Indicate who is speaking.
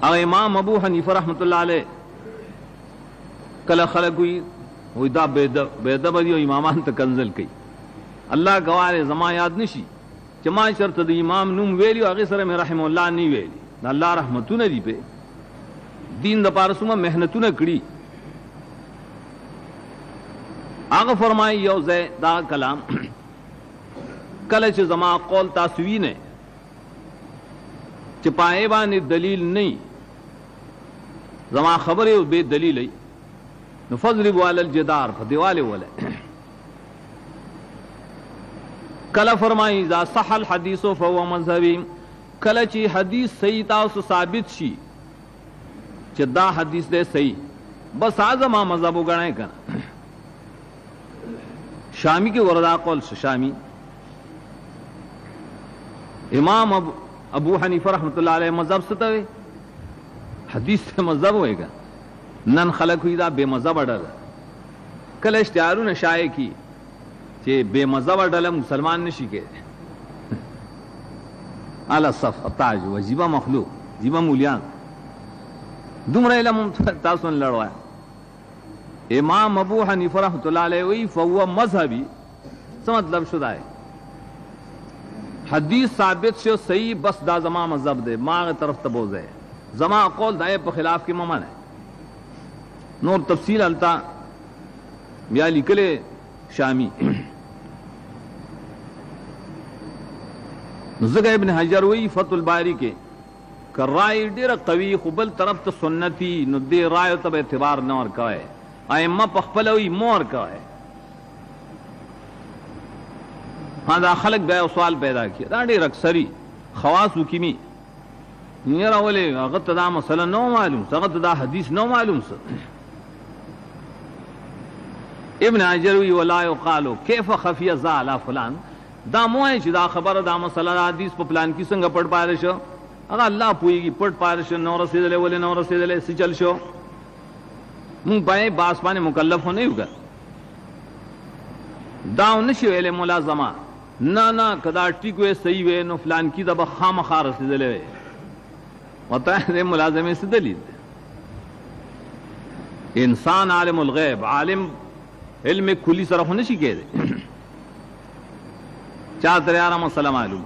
Speaker 1: او امام ابو حنیفه رحمت الله علیه کله خلق وی دا بيدب دی امامان ته کنزل کوي الله گواره زما یاد نشي چې ما شرط د امام نوم ویلی او هغه سره مې رحم الله نه ویلی دا الله رحمتونه دی په دین د پارسومه مهنتونه کړی هغه فرمایي یو ځای دا کلام کله چې زما قول تاسو وینئ چې پای باندې دلیل نه زما خبره او به دلیل ای نو فضربوا علی الجدار په دیواله وله کله فرمایي اذا صح الحديث فهو مذهبي کله چې حدیث صحیح تاسو ثابت شي چې دا حدیث دی صحیح بس اعظم مذهب وګڼئ کنه شامی کے وردا قول شامی امام ابو حنیفہ رحمۃ اللہ علیہ مذہب ستوي حدیث سے مذہب ہوئے گا نن خلق ہوئی دا بے مذہب اڈل کل اشتہارون شائع کی کہ بے مذہب اڈل مسلمان نشی کے اعلی صف تاج وجیبہ مخلوق جیبہ مولیان دمر علم تاسون لڑوایا امام ابو حنیفہ رحمۃ اللہ علیہ وی فهو مذہبی څه مطلب شدا ہے حدیث ثابت شو صحیح بس دا زما مذہب دے ما طرف تبوز ہے زما قول دائے په خلاف کې ممن ہے نور تفصیل التا بیا لیکلے شامی زګ ابن حجر وی فتح الباری کے کرای ډیر قوی خپل طرف ته سنتی نو دې رائے ته اعتبار نه ور کوي ائمه پخپل وی مور کا ہے ہاں دا خلق بیا سوال پیدا کیا دا ډیر اکثری خواص حکمی نیرا ولې هغه ته دا مسله نو معلوم هغه ته دا حدیث نو معلوم ابن حجر وی ولا یقال کیف خفی ذا علی فلان دا موه چې دا خبره دا مسله حدیث په پلان کې څنګه پټ پاره شو هغه الله پویږي پټ پاره شو نو رسیدلې ولې نو رسیدلې سی چل شو مون پای باس باندې مکلف نه یوګا دا نشي ویلې ملازمه نه کدا ټیک وې صحیح وې نو فلان کی د بخامخه رسیدلې وته دې ملازمه څه دلیل انسان عالم الغیب عالم علم کلی سره نشي کېده چا تر یاره مسله معلوم